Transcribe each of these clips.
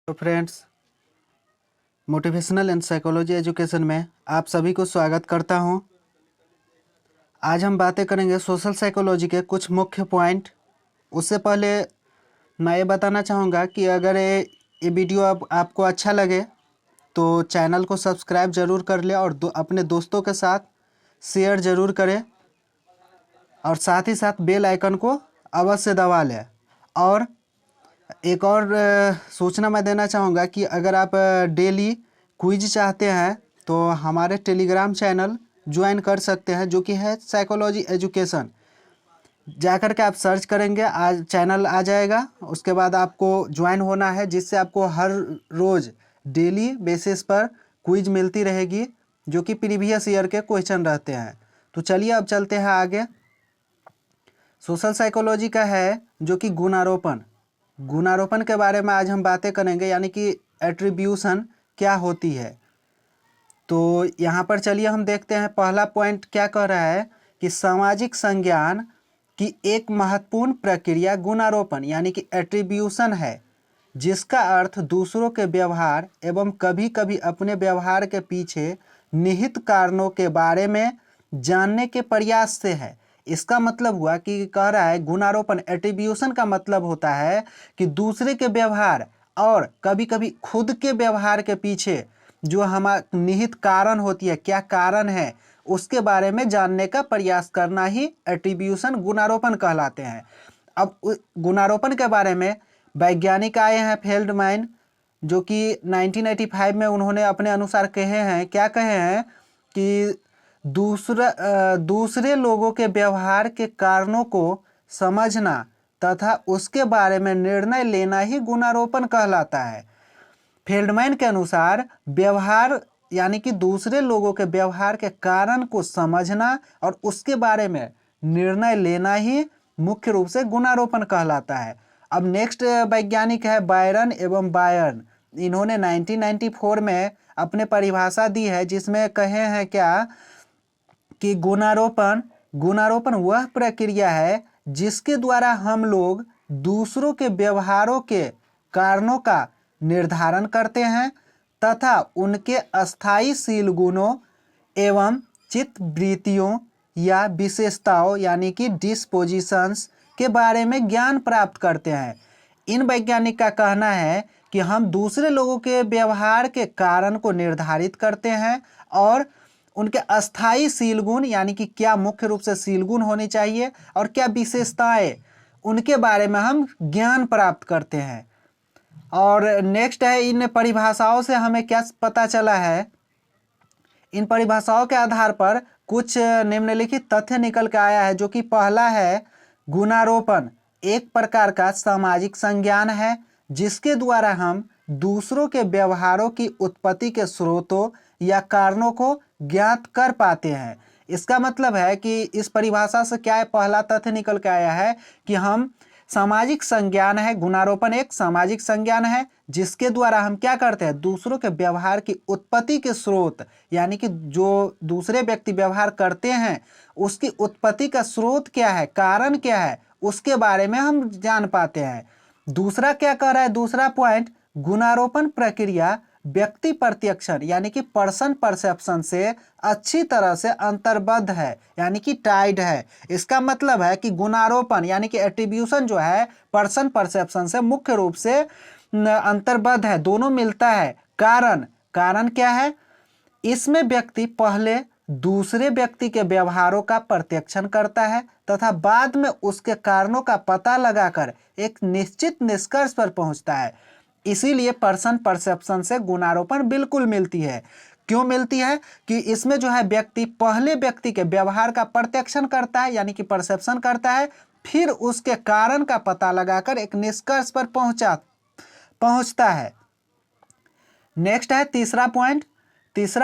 तो friends, motivational and psychology education में आप सभी को स्वागत करता हूं। आज हम बातें करेंगे सोशल साइकोलॉजी के कुछ मुख्य पॉइंट। उससे पहले मैं ये बताना चाहूँगा कि अगर ये वीडियो आपको अच्छा लगे तो चैनल को सब्सक्राइब ज़रूर कर ले और अपने दोस्तों के साथ शेयर ज़रूर करें और साथ ही साथ बेल आइकन को अवश्य दबा लें। और एक और सूचना मैं देना चाहूँगा कि अगर आप डेली क्विज चाहते हैं तो हमारे टेलीग्राम चैनल ज्वाइन कर सकते हैं, जो कि है साइकोलॉजी एजुकेशन। जाकर के आप सर्च करेंगे, आज चैनल आ जाएगा। उसके बाद आपको ज्वाइन होना है, जिससे आपको हर रोज़ डेली बेसिस पर क्विज मिलती रहेगी, जो कि प्रीवियस ईयर के क्वेश्चन रहते हैं। तो चलिए अब चलते हैं आगे। सोशल साइकोलॉजी का है जो कि गुणारोपण। गुणारोपण के बारे में आज हम बातें करेंगे, यानी कि एट्रीब्यूशन क्या होती है। तो यहाँ पर चलिए हम देखते हैं पहला पॉइंट क्या कह रहा है कि सामाजिक संज्ञान की एक महत्वपूर्ण प्रक्रिया गुणारोपण यानी कि एट्रीब्यूशन है, जिसका अर्थ दूसरों के व्यवहार एवं कभी कभी अपने व्यवहार के पीछे निहित कारणों के बारे में जानने के प्रयास से है। इसका मतलब हुआ कि कह रहा है गुणारोपण, एट्रीब्यूशन का मतलब होता है कि दूसरे के व्यवहार और कभी कभी खुद के व्यवहार के पीछे जो हमारा निहित कारण होती है, क्या कारण है, उसके बारे में जानने का प्रयास करना ही एट्रीब्यूशन गुणारोपण कहलाते हैं। अब गुणारोपण के बारे में वैज्ञानिक आए हैं फेल्डमैन, जो कि 1985 में उन्होंने अपने अनुसार कहे हैं, क्या कहे हैं कि दूसरे लोगों के व्यवहार के कारणों को समझना तथा उसके बारे में निर्णय लेना ही गुणारोपण कहलाता है। फेल्डमैन के अनुसार व्यवहार यानी कि दूसरे लोगों के व्यवहार के कारण को समझना और उसके बारे में निर्णय लेना ही मुख्य रूप से गुणारोपण कहलाता है। अब नेक्स्ट वैज्ञानिक है बायरन एवं बायर्न। इन्होंने 1994 में अपने परिभाषा दी है, जिसमें कहे हैं क्या कि गुणारोपण वह प्रक्रिया है जिसके द्वारा हम लोग दूसरों के व्यवहारों के कारणों का निर्धारण करते हैं तथा उनके अस्थायीशील गुणों एवं चित्तवृत्तियों या विशेषताओं यानी कि डिस्पोजिशंस के बारे में ज्ञान प्राप्त करते हैं। इन वैज्ञानिक का कहना है कि हम दूसरे लोगों के व्यवहार के कारण को निर्धारित करते हैं और उनके अस्थायी शील गुण यानी कि क्या मुख्य रूप से शील गुण होनी चाहिए और क्या विशेषताएं, उनके बारे में हम ज्ञान प्राप्त करते हैं। और नेक्स्ट है, इन परिभाषाओं से हमें क्या पता चला है, इन परिभाषाओं के आधार पर कुछ निम्नलिखित तथ्य निकल के आया है, जो कि पहला है गुणारोपण एक प्रकार का सामाजिक संज्ञान है जिसके द्वारा हम दूसरों के व्यवहारों की उत्पत्ति के स्रोतों या कारणों को ज्ञात कर पाते हैं। इसका मतलब है कि इस परिभाषा से क्या है, पहला तथ्य निकल के आया है कि हम सामाजिक संज्ञान है, गुणारोपण एक सामाजिक संज्ञान है जिसके द्वारा हम क्या करते हैं, दूसरों के व्यवहार की उत्पत्ति के स्रोत यानी कि जो दूसरे व्यक्ति व्यवहार करते हैं उसकी उत्पत्ति का स्रोत क्या है, कारण क्या है, उसके बारे में हम जान पाते हैं। दूसरा क्या कह रहा है, दूसरा पॉइंट, गुणारोपण प्रक्रिया व्यक्ति प्रत्यक्षण यानी कि पर्सन परसेप्शन से अच्छी तरह से अंतर्बद्ध है यानी कि टाइड है। इसका मतलब है कि गुणारोपण यानी कि एट्रीब्यूशन जो है पर्सन परसेप्शन से मुख्य रूप से अंतर्बद्ध है, दोनों मिलता है। कारण क्या है, इसमें व्यक्ति पहले दूसरे व्यक्ति के व्यवहारों का प्रत्यक्षण करता है तथा बाद में उसके कारणों का पता लगाकर एक निश्चित निष्कर्ष पर पहुंचता है। इसीलिए पर्सन परसेप्शन से गुणारोपण बिल्कुल मिलती है। क्यों मिलती है कि इसमें जो है व्यक्ति पहले व्यक्ति के व्यवहार का प्रत्यक्षण करता है यानी कि परसेप्शन करता है, फिर उसके कारण का पता लगाकर एक निष्कर्ष पर पहुंचता है। नेक्स्ट है तीसरा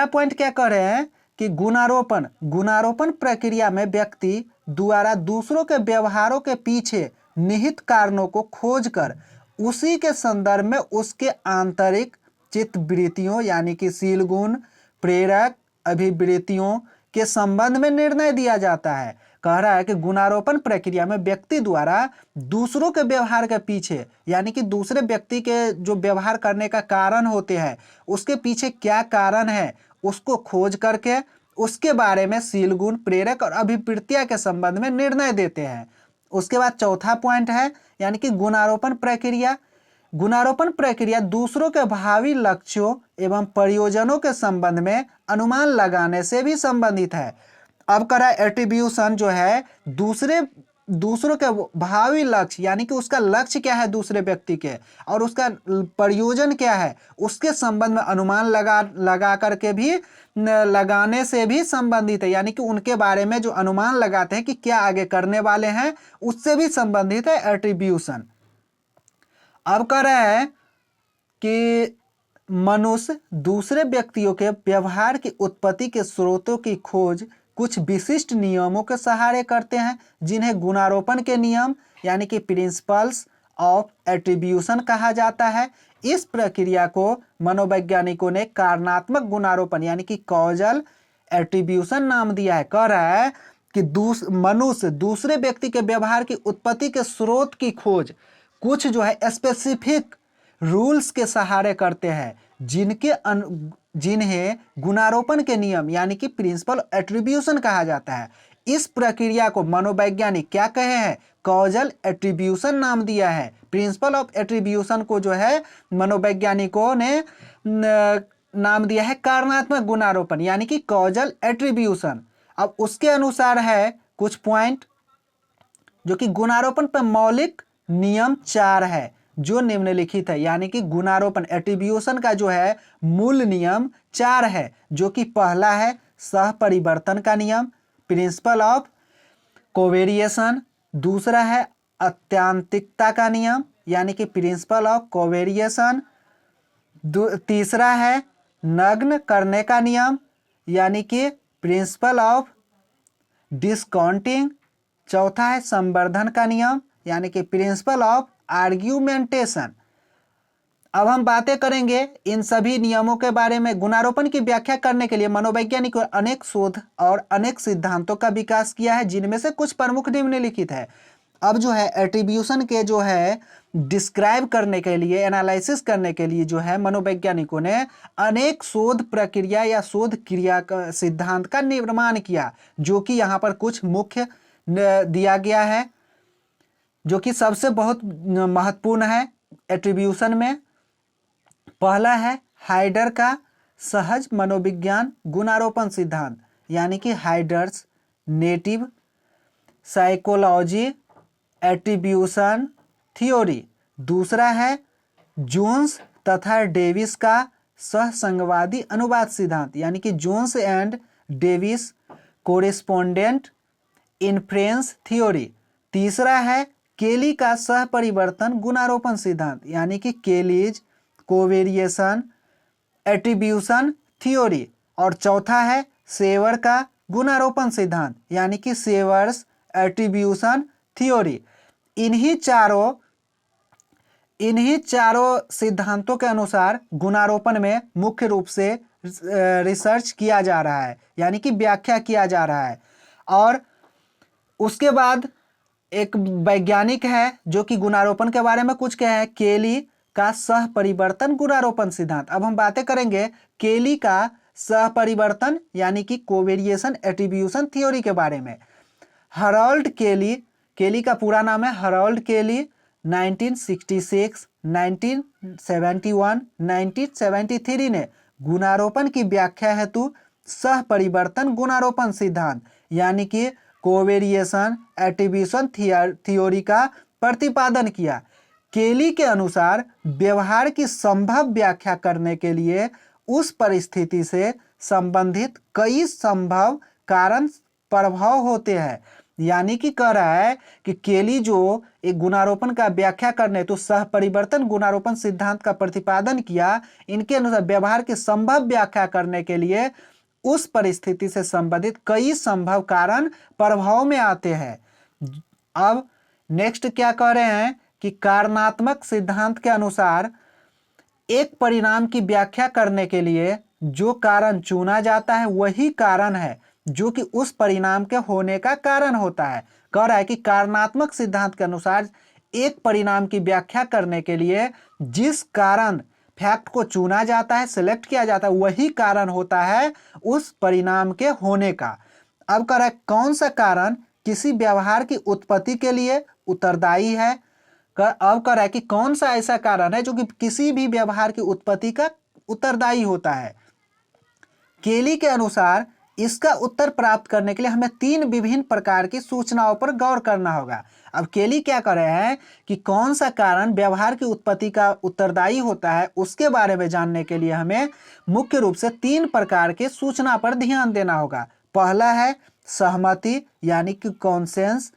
पॉइंट क्या कह रहे हैं कि गुणारोपण प्रक्रिया में व्यक्ति द्वारा दूसरों के व्यवहारों के पीछे निहित कारणों को खोजकर उसी के संदर्भ में उसके आंतरिक चित्तवृत्तियों यानी कि शील गुण, प्रेरक अभिवृत्तियों के संबंध में निर्णय दिया जाता है। कह रहा है कि गुणारोपण प्रक्रिया में व्यक्ति द्वारा दूसरों के व्यवहार के पीछे, यानी कि दूसरे व्यक्ति के जो व्यवहार करने का कारण होते हैं उसके पीछे क्या कारण है उसको खोज करके उसके बारे में शील गुण, प्रेरक और अभिप्रीतिया के संबंध में निर्णय देते हैं। उसके बाद चौथा पॉइंट है यानी कि गुणारोपण प्रक्रिया। गुणारोपण प्रक्रिया दूसरों के भावी लक्ष्यों एवं प्रयोजनों के संबंध में अनुमान लगाने से भी संबंधित है। अब करा एट्रीब्यूशन जो है दूसरों के भावी लक्ष्य, यानी कि उसका लक्ष्य क्या है दूसरे व्यक्ति के और उसका प्रयोजन क्या है उसके संबंध में अनुमान लगा करके भी लगाने से भी संबंधित है, यानी कि उनके बारे में जो अनुमान लगाते हैं कि क्या आगे करने वाले हैं उससे भी संबंधित है एट्रीब्यूशन। अब कह रहे हैं कि मनुष्य दूसरे व्यक्तियों के व्यवहार की उत्पत्ति के स्रोतों की खोज कुछ विशिष्ट नियमों के सहारे करते हैं जिन्हें गुणारोपण के नियम यानी कि प्रिंसिपल्स ऑफ एट्रीब्यूशन कहा जाता है। इस प्रक्रिया को मनोवैज्ञानिकों ने कारणात्मक गुणारोपण यानी कि कॉजल एट्रीब्यूशन नाम दिया है। कह रहा है कि मनुष्य दूसरे व्यक्ति के व्यवहार की उत्पत्ति के स्रोत की खोज कुछ जो है स्पेसिफिक रूल्स के सहारे करते हैं जिन्हें गुणारोपण के नियम यानी कि प्रिंसिपल एट्रीब्यूशन कहा जाता है। इस प्रक्रिया को मनोवैज्ञानिक क्या कहे हैं, कॉजल एट्रीब्यूशन नाम दिया है। प्रिंसिपल ऑफ एट्रीब्यूशन को जो है मनोवैज्ञानिकों ने नाम दिया है कारणात्मक गुणारोपण यानी कि कॉजल एट्रीब्यूशन। अब उसके अनुसार है कुछ पॉइंट जो कि गुणारोपण पर मौलिक नियम 4 है जो निम्नलिखित है, यानी कि गुणारोपण एट्रीब्यूशन का जो है मूल नियम 4 है, जो कि पहला है सहपरिवर्तन का नियम प्रिंसिपल ऑफ कोवेरिएशन, दूसरा है अत्यांतिकता का नियम यानी कि प्रिंसिपल ऑफ कोवेरिएशन, तीसरा है नग्न करने का नियम यानी कि प्रिंसिपल ऑफ डिस्काउंटिंग, चौथा है संवर्धन का नियम यानी कि प्रिंसिपल ऑफ आर्ग्यूमेंटेशन। अब हम बातें करेंगे इन सभी नियमों के बारे में। गुणारोपण की व्याख्या करने के लिए मनोवैज्ञानिकों ने अनेक शोध और अनेक सिद्धांतों का विकास किया है जिनमें से कुछ प्रमुख निम्नलिखित है। अब जो है एट्रीब्यूशन के जो है डिस्क्राइब करने के लिए, एनालिसिस करने के लिए जो है मनोवैज्ञानिकों ने अनेक शोध प्रक्रिया या शोध क्रिया का सिद्धांत का निर्माण किया, जो कि यहाँ पर कुछ मुख्य दिया गया है जो कि सबसे बहुत महत्वपूर्ण है एट्रीब्यूशन में। पहला है हाइडर का सहज मनोविज्ञान गुणारोपण सिद्धांत यानी कि hiders native psychology attribution theory. दूसरा है जोन्स तथा डेविस का सहसंगवादी अनुवाद सिद्धांत यानी कि Jones and Davis correspondent inference theory. तीसरा है केली का सहपरिवर्तन गुणारोपण सिद्धांत यानी कि केलीज कोवेरिएशन एट्रीब्यूशन थ्योरी। और चौथा है सेवर का गुणारोपण सिद्धांत यानी कि सेवर्स एट्रीब्यूशन थ्योरी। इन्हीं चारों सिद्धांतों के अनुसार गुणारोपण में मुख्य रूप से रिसर्च किया जा रहा है यानी कि व्याख्या किया जा रहा है। और उसके बाद एक वैज्ञानिक है जो कि गुणारोपण के बारे में कुछ कहे हैं, केली का सहपरिवर्तन गुणारोपण सिद्धांत। अब हम बातें करेंगे केली का सहपरिवर्तन यानी कि कोवेरिएशन एट्रीब्यूशन थ्योरी के बारे में। हरोल्ड केली का पूरा नाम है हरोल्ड केली, 1966, 1971, 1973 ने गुणारोपण की व्याख्या हेतु सहपरिवर्तन गुणारोपण सिद्धांत यानी कि कोवेरिएशन एट्रीब्यूशन थ्योरी का प्रतिपादन किया। केली के अनुसार व्यवहार की संभव व्याख्या करने के लिए उस परिस्थिति से संबंधित कई संभव कारण प्रभाव होते हैं, यानी कि कह रहा है कि केली जो एक गुणारोपण का व्याख्या करने तो सहपरिवर्तन गुणारोपण सिद्धांत का प्रतिपादन किया, इनके अनुसार व्यवहार की संभव व्याख्या करने के लिए उस परिस्थिति से संबंधित कई संभव कारण प्रभाव में आते हैं। अब नेक्स्ट क्या कह रहे हैं कि कारणात्मक सिद्धांत के अनुसार एक परिणाम की व्याख्या करने के लिए जो कारण चुना जाता है वही कारण है जो कि उस परिणाम के होने का कारण होता है। कह रहा है कि कारणात्मक सिद्धांत के अनुसार एक परिणाम की व्याख्या करने के लिए जिस कारण फैक्ट को चुना जाता है, सिलेक्ट किया जाता है, वही कारण होता है उस परिणाम के होने का। अब कह रहा है कौन सा कारण किसी व्यवहार की उत्पत्ति के लिए उत्तरदायी है। अब कह रहा है कि कौन सा ऐसा कारण है जो कि किसी भी व्यवहार की उत्पत्ति का उत्तरदायी होता है। केली के अनुसार इसका उत्तर प्राप्त करने के लिए हमें 3 विभिन्न प्रकार की सूचनाओं पर गौर करना होगा। अब केली क्या कर रहे हैं कि कौन सा कारण व्यवहार की उत्पत्ति का उत्तरदायी होता है, उसके बारे में जानने के लिए हमें मुख्य रूप से 3 प्रकार की सूचना पर ध्यान देना होगा। पहला है सहमति यानी कि कॉन्सेंस,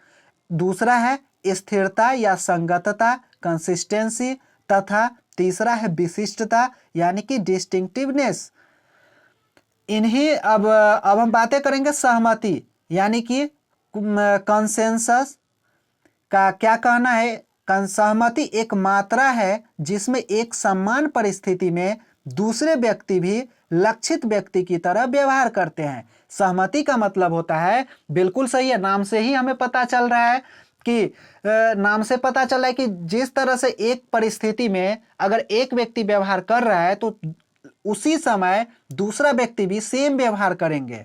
दूसरा है स्थिरता या संगतता कंसिस्टेंसी, तथा तीसरा है विशिष्टता यानी कि डिस्टिंक्टिवनेस। इन्हीं अब हम बातें करेंगे सहमति यानी कि कंसेंसस का क्या कहना है। सहमति एक मात्रा है जिसमें एक समान परिस्थिति में दूसरे व्यक्ति भी लक्षित व्यक्ति की तरह व्यवहार करते हैं। सहमति का मतलब होता है, बिल्कुल सही है, नाम से ही हमें पता चल रहा है कि जिस तरह से एक परिस्थिति में अगर एक व्यक्ति व्यवहार कर रहा है तो उसी समय दूसरा व्यक्ति भी सेम व्यवहार करेंगे।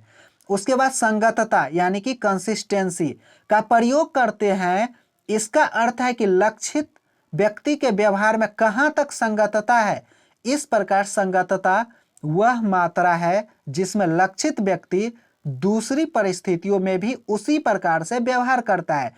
उसके बाद संगतता यानी कि कंसिस्टेंसी का प्रयोग करते हैं। इसका अर्थ है कि लक्षित व्यक्ति के व्यवहार में कहाँ तक संगतता है। इस प्रकार संगतता वह मात्रा है जिसमें लक्षित व्यक्ति दूसरी परिस्थितियों में भी उसी प्रकार से व्यवहार करता है।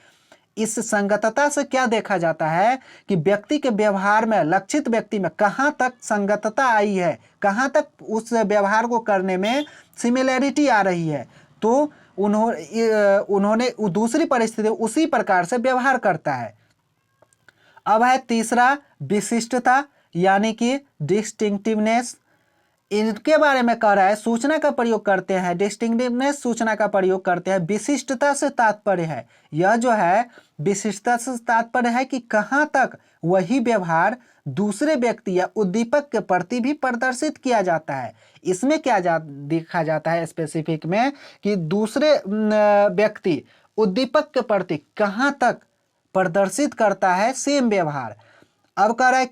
इस संगतता से क्या देखा जाता है कि व्यक्ति के व्यवहार में, लक्षित व्यक्ति में कहाँ तक संगतता आई है, कहाँ तक उस व्यवहार को करने में सिमिलैरिटी आ रही है, तो उन्होंने दूसरी परिस्थिति उसी प्रकार से व्यवहार करता है। अब है तीसरा विशिष्टता यानी कि डिस्टिंक्टिवनेस। इनके बारे में कह रहा है सूचना का प्रयोग करते हैं, डिस्टिंक्टिवनेस सूचना का प्रयोग करते हैं। विशिष्टता से तात्पर्य है, यह जो है विशिष्टता से तात्पर्य है कि कहाँ तक वही व्यवहार दूसरे व्यक्ति या उद्दीपक के प्रति भी प्रदर्शित किया जाता है। इसमें क्या देखा जाता है स्पेसिफिक में कि दूसरे व्यक्ति उद्दीपक के प्रति कहाँ तक प्रदर्शित करता है सेम व्यवहार। अब कह रहा है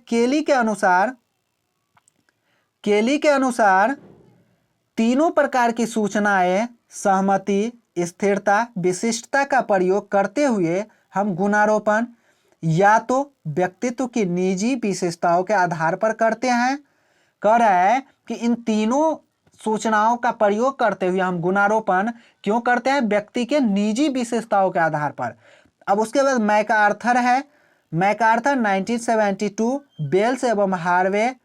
केली के अनुसार तीनों प्रकार की सूचनाएं सहमति, स्थिरता, विशिष्टता का प्रयोग करते हुए हम गुणारोपण या तो व्यक्तित्व की निजी विशेषताओं के आधार पर करते हैं। कह रहा है कि इन तीनों सूचनाओं का प्रयोग करते हुए हम गुणारोपण क्यों करते हैं, व्यक्ति के निजी विशेषताओं के आधार पर। अब उसके बाद मैकआर्थर है, मैकआर्थर 1972, बेल्स एवं हार्वे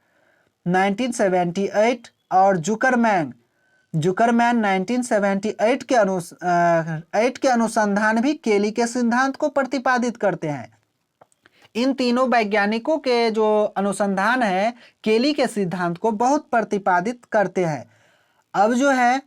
1978 और जुकरमैन 1978 के अनुसंधान भी केली के सिद्धांत को प्रतिपादित करते हैं। इन तीनों वैज्ञानिकों के जो अनुसंधान है केली के सिद्धांत को बहुत प्रतिपादित करते हैं। अब जो है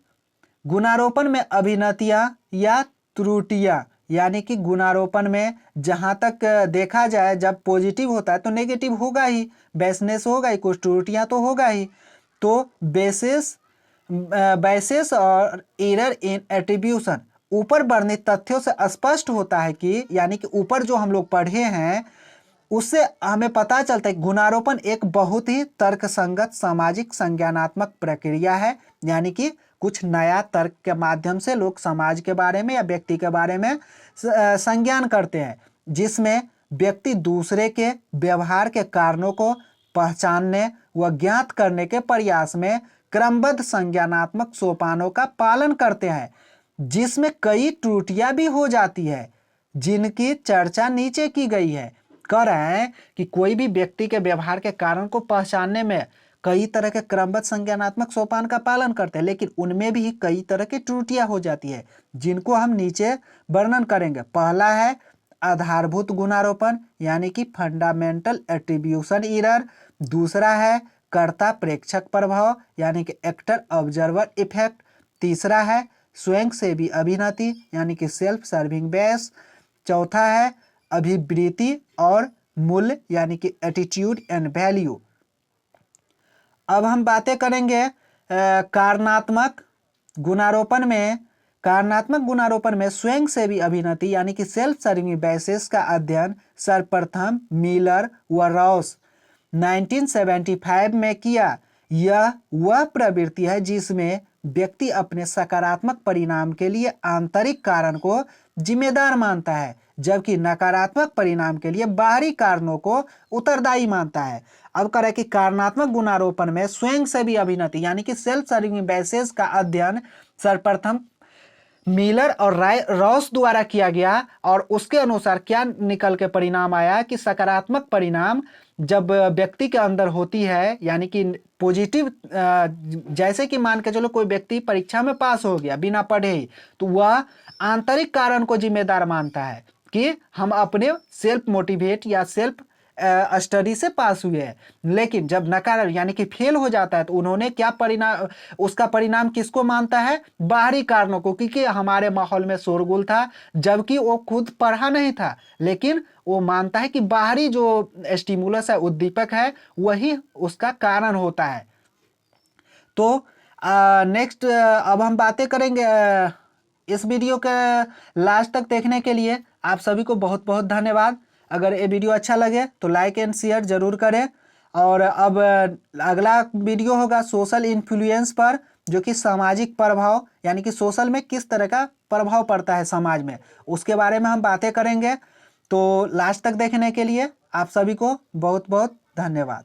गुणारोपण में अभिनतियां या त्रुटियां यानी कि गुणारोपण में जहां तक देखा जाए जब पॉजिटिव होता है तो नेगेटिव होगा ही, बेसनेस होगा ही, कुछ त्रुटियां तो होगा ही। तो बेसिस और एरर इन एट्रीब्यूशन ऊपर वर्णित तथ्यों से स्पष्ट होता है कि यानी कि ऊपर जो हम लोग पढ़े हैं उससे हमें पता चलता है कि गुणारोपण एक बहुत ही तर्कसंगत सामाजिक संज्ञानात्मक प्रक्रिया है। यानी कि कुछ नया तर्क के माध्यम से लोग समाज के बारे में या व्यक्ति के बारे में संज्ञान करते हैं, जिसमें व्यक्ति दूसरे के व्यवहार के कारणों को पहचानने व ज्ञात करने के प्रयास में क्रमबद्ध संज्ञानात्मक सोपानों का पालन करते हैं, जिसमें कई त्रुटियां भी हो जाती है जिनकी चर्चा नीचे की गई है। कह रहे हैं कि कोई भी व्यक्ति के व्यवहार के कारण को पहचानने में कई तरह के क्रमबद्ध संज्ञानात्मक सोपान का पालन करते हैं, लेकिन उनमें भी कई तरह की त्रुटियां हो जाती है जिनको हम नीचे वर्णन करेंगे। पहला है आधारभूत गुणारोपण यानी कि फंडामेंटल एट्रीब्यूशन एरर। दूसरा है कर्ता प्रेक्षक प्रभाव यानी कि एक्टर ऑब्जर्वर इफेक्ट। तीसरा है स्वयंसेवी अभिनति यानी कि सेल्फ सर्विंग बेस। चौथा है अभिवृत्ति और मूल्य यानी कि एटीट्यूड एंड वैल्यू। अब हम बातें करेंगे कारणात्मक गुणारोपण में कारणात्मक गुणारोपण में स्वयंसेवी अभिनति यानी कि सेल्फ सर्विंग बायसेस का अध्ययन सर्वप्रथम मिलर व रॉस 1975 में किया। यह वह प्रवृत्ति है जिसमें व्यक्ति अपने सकारात्मक परिणाम के लिए आंतरिक कारण को जिम्मेदार मानता है, जबकि नकारात्मक परिणाम के लिए बाहरी कारणों को उत्तरदायी मानता है। अब करें कि कारणात्मक गुणारोपण में स्वयंसेवी अभिनति यानी कि सेल्फ सर्विंग बायसेस का अध्ययन सर्वप्रथम मिलर और रॉस द्वारा किया गया और उसके अनुसार क्या निकल के परिणाम आया कि सकारात्मक परिणाम जब व्यक्ति के अंदर होती है यानी कि पॉजिटिव, जैसे कि मान के चलो कोई व्यक्ति परीक्षा में पास हो गया बिना पढ़े ही, तो वह आंतरिक कारण को जिम्मेदार मानता है कि हम अपने सेल्फ मोटिवेट या सेल्फ स्टडी से पास हुए हैं। लेकिन जब नकार यानी कि फेल हो जाता है तो उन्होंने क्या परिणाम, उसका परिणाम किसको मानता है? बाहरी कारणों को, क्योंकि हमारे माहौल में शोरगुल था, जबकि वो खुद पढ़ा नहीं था, लेकिन वो मानता है कि बाहरी जो स्टिमुलस है, उद्दीपक है, वही उसका कारण होता है। तो नेक्स्ट अब हम बातें करेंगे। इस वीडियो के लास्ट तक देखने के लिए आप सभी को बहुत बहुत धन्यवाद। अगर ये वीडियो अच्छा लगे तो लाइक एंड शेयर जरूर करें। और अब अगला वीडियो होगा सोशल इन्फ्लुएंस पर, जो कि सामाजिक प्रभाव यानी कि सोशल में किस तरह का प्रभाव पड़ता है समाज में, उसके बारे में हम बातें करेंगे। तो लास्ट तक देखने के लिए आप सभी को बहुत बहुत धन्यवाद।